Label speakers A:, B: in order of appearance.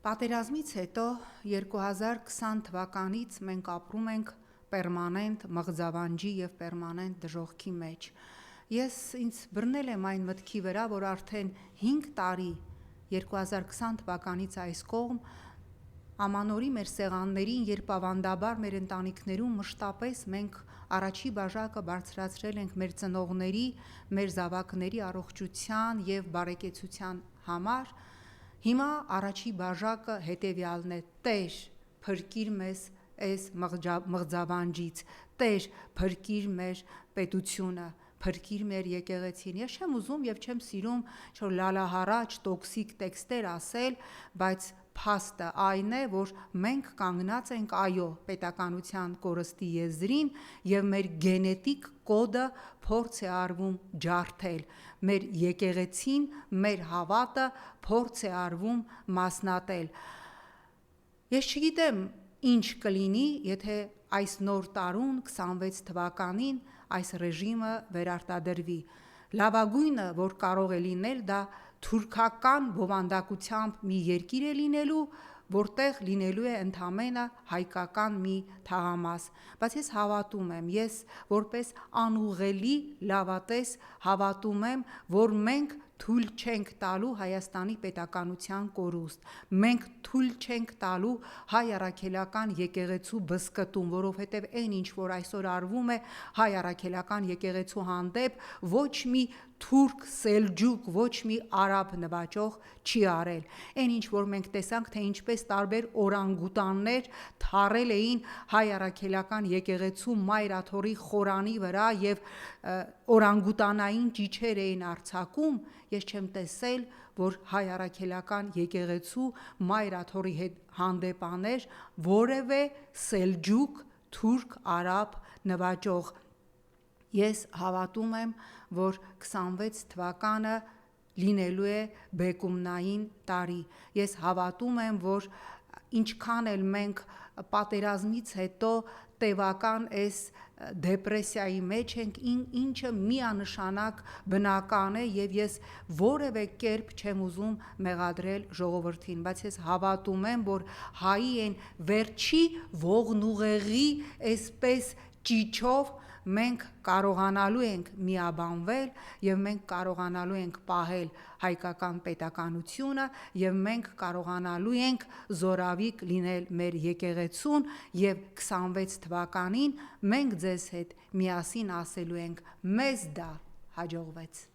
A: Պատերազմից հետո 2020 թվականից մենք ապրում ենք պերմանենտ մղձավանջի և պերմանենտ դժոխքի մեջ։ Ես ինձ բռնել եմ այն մտքի վրա, որ արդեն 5 տարի 2020 թվականից այս կողմ ամանորի մեր սեղաններին, երբ ավանդաբար մեր ընտանիքներում մշտապես մենք առաջի բաժակը բարձրացրել ենք մեր ծնողների, մեր զավակների առողջության և բարեկեցության համար, հիմա առաջի բաժակը հետևյալն է՝ Տեր, փրկիր մեզ այս մղձավանջից, Տեր, փրկիր մեր պետությունը, փրկիր մեր եկեղեցին։ Ես չեմ ուզում և չեմ սիրում լալահառաջ տոքսիկ տեքստեր ասել, բայց փաստը այն է, որ մենք կանգնած ենք պետականության կորստի եզրին և մեր գենետիկ կոդը փորձ է արվում ջարդել, մեր եկեղեցին, մեր հավատը փորձ է արվում մասնատել։ Ես չգիտեմ ինչ կլինի, եթե այս նոր տարուն 26 թվականին այս ռեժիմը վերարտադրվի։ Լավագույնը, որ կարող է լինել, դա թուրքական բովանդակությամբ մի երկիր է լինելու, որտեղ լինելու է ընդամենը հայկական մի թաղամաս, բայց ես հավատում եմ, ես որպես անուղղելի լավատես հավատում եմ, որ մենք թույլ չենք տալու Հայաստանի պետականության կորուստ, մենք թույլ չենք տալու հայ առաքելական եկեղեցու բզկտում, որովհետև այն ինչ որ այսօր արվում է հայ առաքելական եկեղեցու հանդեպ, ոչ մի թուրք, սելջուկ, ոչ մի արաբ նվաճող չի արել։ Այն ինչ որ մենք տեսանք, թե ինչպես տարբեր օրանգուտաններ թռել էին հայ առաքելական եկեղեցու Մայր Աթոռի խորանի վրա և օրանգուտանային ճիչեր էին արձակում, ես չեմ տեսել, որ հայ առաքելական եկեղեցու Մայր Աթոռի հանդեպ աներ որևէ սելջուկ, թուրք, արաբ նվաճող։ Ես հավատում եմ, որ 26 թվականը լինելու է բեկումնային տարի։ Ես հավատում եմ, որ ինչքան էլ մենք պատերազմից հետո տևական այս դեպրեսիայի մեջ ենք, ինչը միանշանակ բնական է և ես որևէ կերպ չեմ ուզում մեղադրել ժողովրդին, բայց ես հավատում եմ, որ հայի այն վերջի ողնուղեղի այսպես ճիչով մենք կարողանալու ենք միաբանվել և մենք կարողանալու ենք պահել հայկական պետականությունը և մենք կարողանալու ենք զորավիք լինել մեր եկեղեցուն և 26 թվականին մենք ձեզ հետ միասին ասելու ենք՝ մեզ դա հաջողվեց։